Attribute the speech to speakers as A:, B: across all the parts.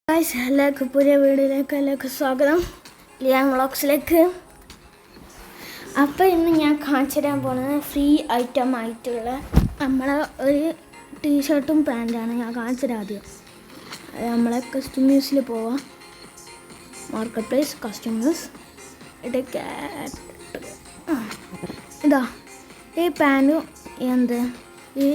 A: എല്ലാവർക്കും പുതിയ വീഡിയോയിലേക്ക് എല്ലാവർക്കും സ്വാഗതം. ലിയാൻ വ്ളോഗ്സിലേക്ക്. അപ്പോൾ ഇന്ന് ഞാൻ കാണിച്ചു തരാൻ പോകുന്നത് ഫ്രീ ഐറ്റം ആയിട്ടുള്ള നമ്മളെ ഒരു ടീഷർട്ടും പാൻറ്റാണ് ഞാൻ കാണിച്ചു തരാം. ആദ്യം നമ്മളെ കസ്റ്റമേഴ്സിൽ പോവാം. മാർക്കറ്റ് പ്ലേസ് കസ്റ്റമേഴ്സ് ഇതാ ഈ പാൻറ്റും ഈ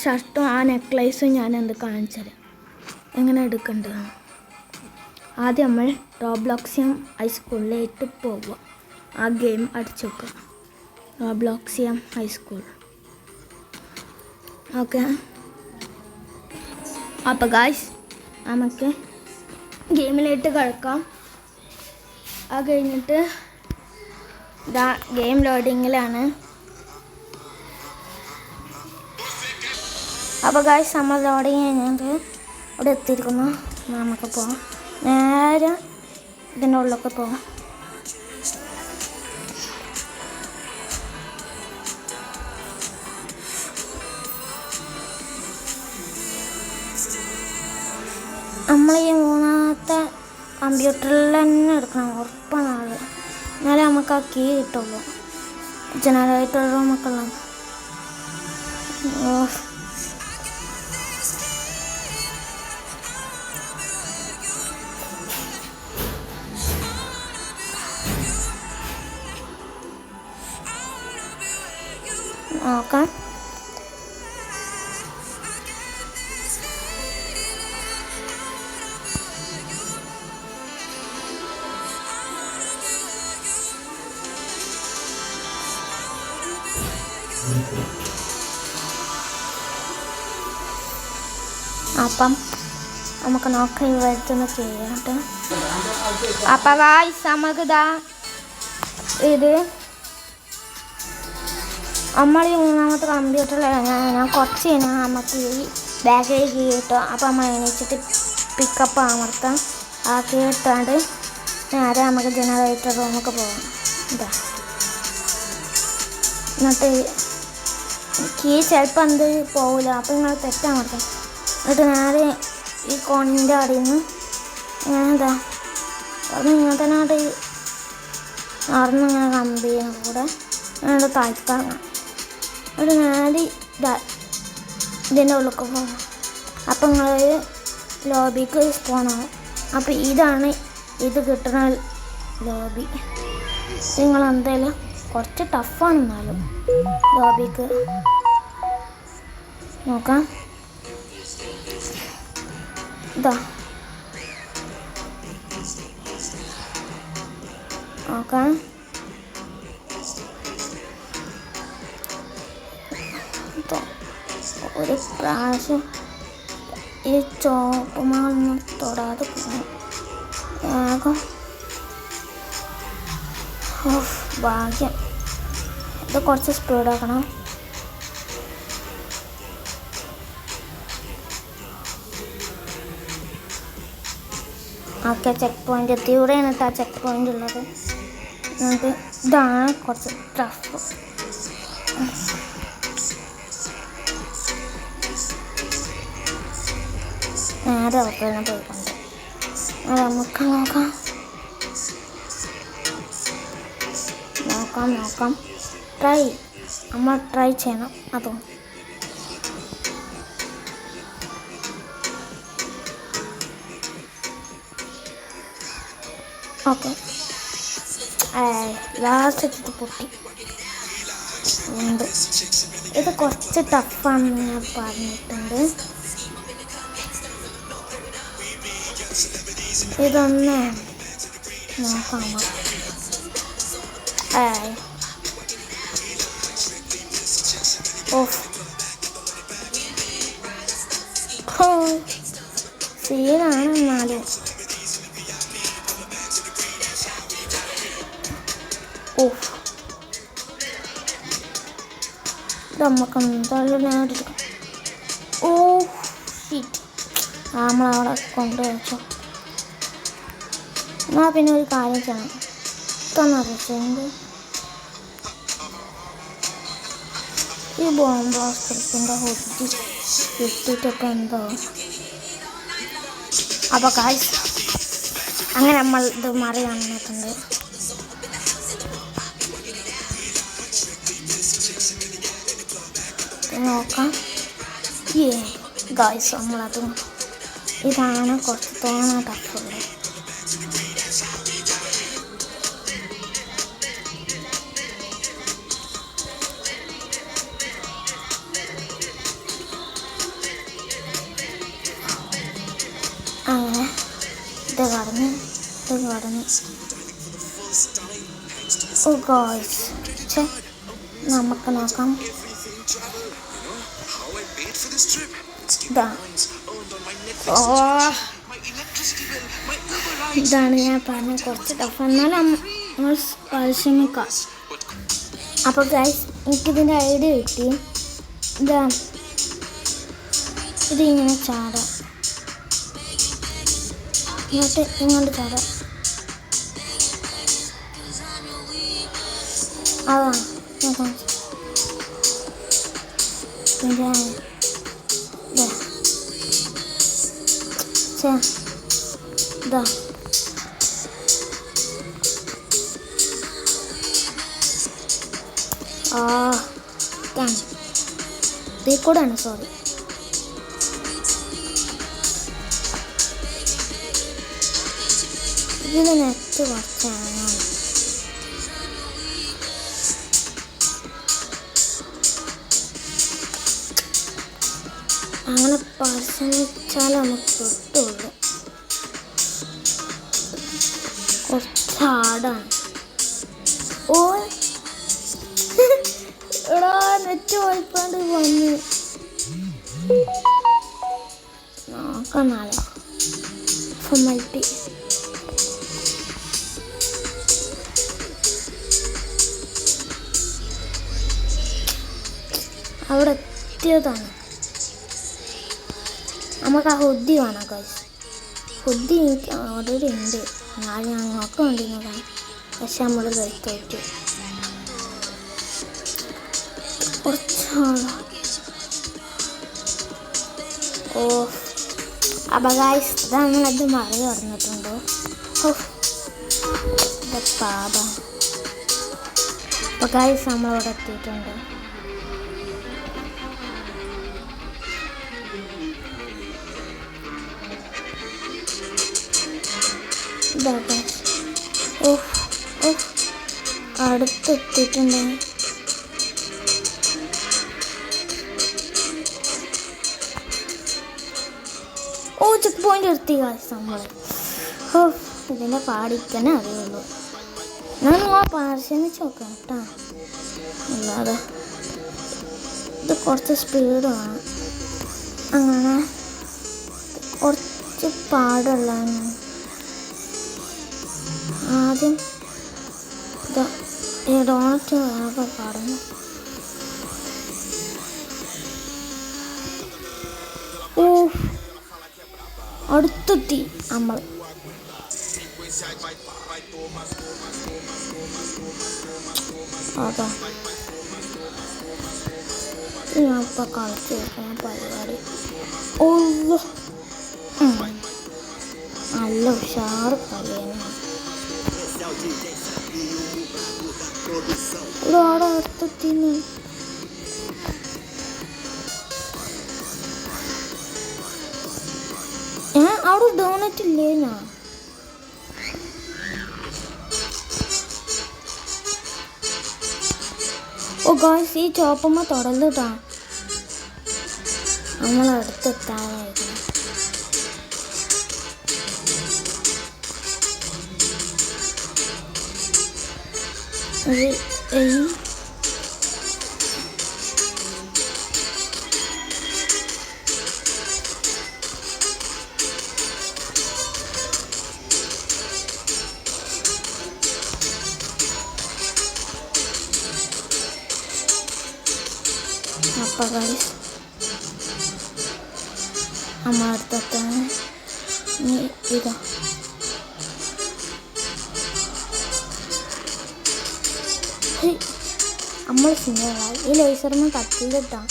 A: ഷർട്ടും ആ നെക്ലേസും ഞാൻ കാണിച്ചു തരാം എങ്ങനെ എടുക്കേണ്ടതാണ്. ആദ്യം നമ്മൾ റോബ്ലോക്സിയം ഹൈസ്കൂളിലേക്ക് പോവുക. ആ ഗെയിം അടിച്ചു വെക്കുക. റോബ്ലോക്സിയം ഹൈസ്കൂൾ. ഓക്കെ, അപ്പോൾ ഗായ്സ് നമുക്ക് ഗെയിമിലേക്ക് കിടക്കാം. ആ കഴിഞ്ഞിട്ട് ഇതാ ഗെയിം ലോഡിങ്ങിലാണ്. അപ്പോൾ ഗായ്സ് നമ്മൾ ലോഡിങ് കഴിഞ്ഞിട്ട് ഇവിടെ എത്തിയിരിക്കുന്നു. നമുക്ക് പോവാം, നേരെ ഇതിൻ്റെ ഉള്ളിലൊക്കെ പോവാം. നമ്മൾ ഈ മൂന്നാമത്തെ കമ്പ്യൂട്ടറിൽ തന്നെ എടുക്കണം, ഉറപ്പാണ് ആള്. എന്നാലേ നമുക്ക് ആ കീ കിട്ടുള്ളൂ. ജനറേറ്റർ റൂമൊക്കെയുള്ള നോക്കാം. അപ്പം നമുക്ക് നോക്കാം ഈ വരുത്തുന്ന ചെയ്യാട്ട്. അപ്പം ഗായ്സ് നമുക്കിതാ ഇത് നമ്മൾ ഈ മൂന്നാമത്തെ കമ്പ്യൂട്ടറിലാണ്. ഞാൻ കുറച്ച് കഴിഞ്ഞാൽ നമുക്ക് ഈ ബാക്കിലേക്ക് കിട്ടും. അപ്പോൾ നമ്മൾ എണീച്ചിട്ട് പിക്കപ്പ് അമർത്താം. ആക്കി ഇട്ടാണ്ട് നേരെ നമുക്ക് ജനറേറ്റർ റൂമൊക്കെ പോകാം. ഇതാ എന്നിട്ട് കീ ചിലപ്പോൾ പോകില്ല, അപ്പോൾ നിങ്ങൾ തെറ്റമർത്താം. എന്നിട്ട് നേരെ ഈ കോണിൻ്റെ അടിയിൽ നിന്ന് ഇങ്ങനെ അവിടെ ഇങ്ങനെ തന്നെ നടന്നിങ്ങനെ കമ്പിയും കൂടെ അങ്ങനെ താഴ്ത്താം. ഒരു നേരെ ഇതിൻ്റെ ഉള്ളിലേക്ക് പോകാം. അപ്പം നിങ്ങൾ ലോബിക്ക് പോകണം. അപ്പോൾ ഇതാണ് ഇത് കിട്ടുന്ന ലോബി. നിങ്ങൾ എന്തായാലും കുറച്ച് ടഫാണ്, എന്നാലും ലോബിക്ക് നോക്കാം. ഇതാ നോക്കാം. ഒരു പ്രാവശ്യം ഈ ചോപ്പുമാളൊന്നും തൊടാതെ പോകും. വേഗം ഭാഗ്യം. ഇത് കുറച്ച് സ്പീഡാക്കണം. ഓക്കെ, ചെക്ക് പോയിൻ്റ് എത്തി. ഇവിടെയാണ് കേട്ടോ ആ ചെക്ക് പോയിൻ്റ് ഉള്ളത്. എന്നിട്ട് ഇതാണ് കുറച്ച് ടഫ്. നേരെ അവർക്കെല്ലാം പോയിക്കൊണ്ട് നമുക്ക് നോക്കാം. നമ്മൾ ട്രൈ ചെയ്യണം. അതും ഓക്കെ. ലാസ്റ്റ് ഇത് പൊട്ടി ഉണ്ട്. ഇത് കുറച്ച് ടഫാണെന്ന് ഞാൻ പറഞ്ഞിട്ടുണ്ട്. ഇതൊന്ന് നോക്കാം. സീനാണ്. എന്നാലും നമുക്ക് എന്തായാലും നേടിയെടുക്കാം. നമ്മളവിടെ കൊണ്ടുവച്ചു. എന്നാൽ പിന്നെ ഒരു കാര്യം ചെയ്യണം. ഇതൊന്നറിയിച്ചെങ്കിൽ ഈ ബോംബ് 50 കിട്ടിയിട്ടൊക്കെ എന്താ അപ്പോൾ ഗായ്സ് അങ്ങനെ നമ്മൾ ഇത് മറികടന്നിട്ടുണ്ട്. നോക്കാം. ഗായ്സ് നമ്മളത് ഇതാണ് കുറച്ച് തോന്നാ ടഫുള്ളത്. അങ്ങനെ ഇത് കടന്ന് ഓ ഗായ്സ് നമുക്ക് നോക്കാം. ഇതാണ് ഞാൻ പറഞ്ഞ കുറച്ച് ടഫ്, എന്നാലും നമ്മൾ പരിശ്രമിക്കാം. അപ്പോൾ ഗൈസ് എനിക്കിതിൻ്റെ ഐഡിയ കിട്ടി. ഇതിങ്ങനെ ചാടാം, ഇങ്ങോട്ട് ചാടാം. അതാണ് ഇതിൽ കൂടെയാണ്, സോറി. ഇതിന് നെറ്റ് കുറച്ചാണ്. അങ്ങനെ പരിശ്രമിച്ചാൽ നമുക്ക് കിട്ടുള്ളൂ. കുറച്ചാടാണ്. ഓ എടാ നെറ്റ് വായിപ്പാണ്ട് വന്ന് നോക്കാം. നാളെ ഫോർമാലിറ്റി അവിടെ എത്തിയതാണ്. നമുക്ക് ആ ഹുദ്ദി വേണം ഗൈസ്. ഹുദ്ദി എനിക്ക് ഓൾറെഡി ഉണ്ട്, എന്നാലും ഞങ്ങൾക്ക് വേണ്ടിയിരുന്നതാണ്. പക്ഷെ നമ്മൾ തോറ്റു. ഓ അപ്പോൾ ഗൈസ് നമ്മളത് മറികടന്നിട്ടുണ്ട്. പാപം. അപ്പോൾ ഗൈസ് നമ്മളിവിടെ എത്തിയിട്ടുണ്ട്. അടുത്തെത്തിയിട്ടുണ്ട്. ഓ ചെക്ക് പോയിന്റ് എടുത്തി നമ്മൾ. ഇതിൻ്റെ പാടിക്കന്നെ അറിയുള്ളൂ. ഞാൻ നിങ്ങൾ പരിശ്രമിച്ച് നോക്കാം കേട്ടോ. അല്ലാതെ ഇത് കുറച്ച് സ്പീഡ് വേണം. അങ്ങനെ കുറച്ച് പാടുള്ളതാണ്. ആദ്യം ഡോണറ്റ് വേഗം പാടുന്നു. ഓ അടുത്തെത്തി നമ്മൾ. അതാ ഞാൻ ഇപ്പം കളിച്ച് വെക്കുന്ന പരിപാടി. ഓ നല്ല ഉഷാറ് കളിയാണ്. ഇവിടെ അടുത്തെത്തിന്ന്. അവിടെ ഡോണറ്റ് ഇല്ലേനാ. ഓ ഗായ്സ് ഈ ചോപ്പമ്മ തുടർന്നിട്ടാ നമ്മളടുത്തെത്താനായിരുന്നു. അപ്പോൾ ഗൈസ് നമ്മളടുത്തെത്താണ്. ഇതാ നമ്മൾ സിനിമകളായി ഈ ലേസറിന് കത്തിയിട്ടാ.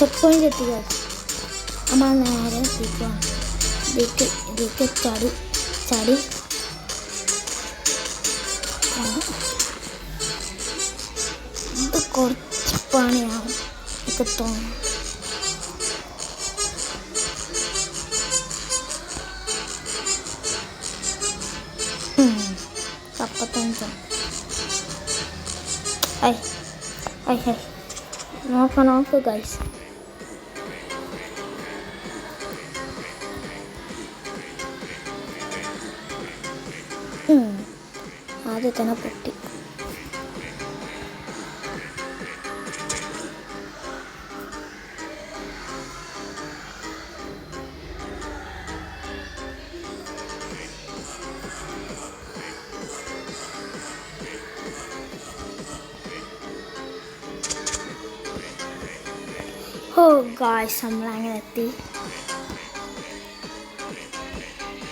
A: ചെക്ക് പോയിന്റ് എത്തിക്കുക. നമ്മൾ നേരെ എത്തിക്കുക. ഇതിലേക്ക് ചാടി ഇത് കുറച്ച് പണിയാവും ഒക്കെ തോന്നുന്നു. അപ്പത്തഞ്ച് നോക്ക് ഗൈസ്. ആദ്യം തന്നെ പൊട്ടി. ഓ ഗായ്സ്, നമ്മളങ്ങനെ എത്തി.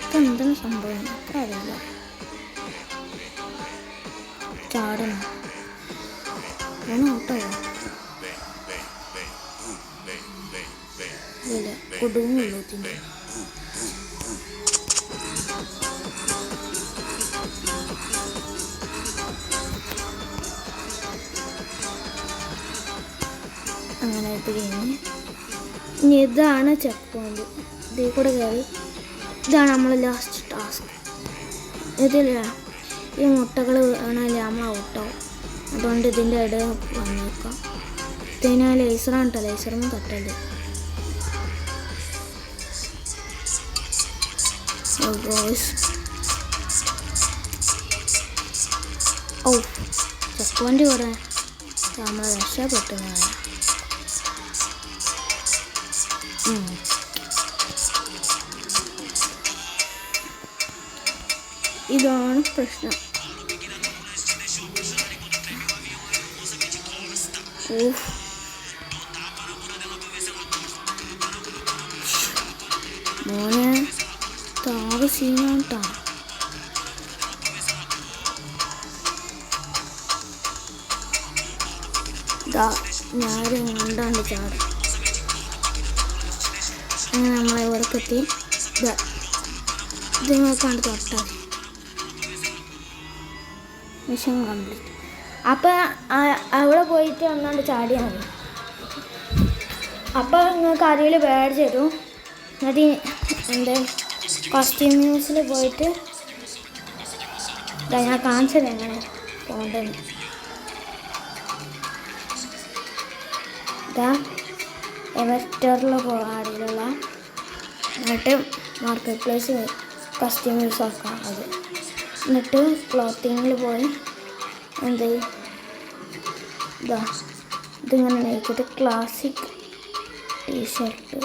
A: ഇതെന്താണ് സംഭവം അറിയില്ല. ചാടണം ഓട്ടോ ഇല്ല കൊടുങ്ങുള്ളൂ. അങ്ങനെ ഇത് കഴിഞ്ഞ് ഇനി ഇതാണ് ചെക്ക് പോയിന്റ്. ഇതിൽ കൂടെ കയറി ഇതാണ് നമ്മൾ ലാസ്റ്റ് ടാസ്ക്. ഇതില്ല ഈ മുട്ടകൾ വേണമല്ലേ നമ്മൾ ഔട്ടാവും. അതുകൊണ്ട് ഇതിൻ്റെ ഇടയിൽ വന്നേക്കാം. ഇതിന് ലേസറാണ് കേട്ടോ, ലേസറൊന്നും തട്ടല്ലേ. ഓ ചെക്ക് പോയിന്റ് കൂടെ നമ്മൾ രക്ഷപ്പെട്ടതാണ്. ഇതാണ് പ്രശ്നം. മോനെ താഴെ സീനാണ് കേട്ടോ. ഞാനും കണ്ടാണ്ട് ചാടും. അങ്ങനെ നമ്മളെ ഇവിടേക്കെത്തി. ഇത് നോക്കാണ്ട് തൊട്ടാൽ മിഷൻ കംപ്ലീറ്റ്. അപ്പം അവിടെ പോയിട്ട് ഒന്നാണ്ട് ചാടിയാൽ മതി. അപ്പം നിങ്ങൾക്ക് അറിയിൽ ബാഡ്ജ് തരും. എന്നിട്ട് എൻ്റെ കോസ്റ്റ്യൂംസിൽ പോയിട്ട് ഞാൻ കാണിച്ചത് എങ്ങനെ പോകേണ്ടത്. ഇതാ എവസ്റ്ററിൽ പോകാടിലുള്ള എന്നിട്ട് മാർക്കറ്റ് പ്ലേസ് കസ്റ്റമേഴ്സ് ആക്കാം. അത് എന്നിട്ട് ക്ലോത്തിങ്ങിൽ പോയി എന്ത് ഇതിങ്ങനെ നോക്കിയിട്ട് ക്ലാസിക് ടീഷർട്ട്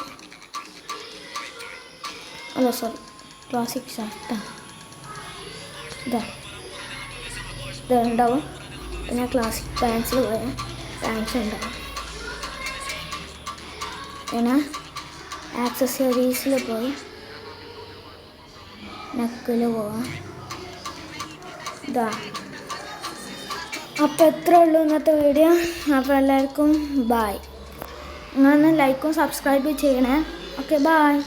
A: അല്ല സോറി ക്ലാസിക് ഷർട്ടാണ്. ഇതുണ്ടാവും. പിന്നെ ക്ലാസിക് പാൻസിൽ പോയാൽ പാൻസ് ഉണ്ടാവും. പിന്നെ ആക്സസറീസിൽ പോയി നെക്കിൽ പോവാം. അപ്പോൾ എത്രയേ ഉള്ളൂ ഇന്നത്തെ വീഡിയോ. അപ്പോൾ എല്ലാവർക്കും ബായ്. നിങ്ങളൊന്ന് ലൈക്കും സബ്സ്ക്രൈബ് ചെയ്യണേ. Okay bye.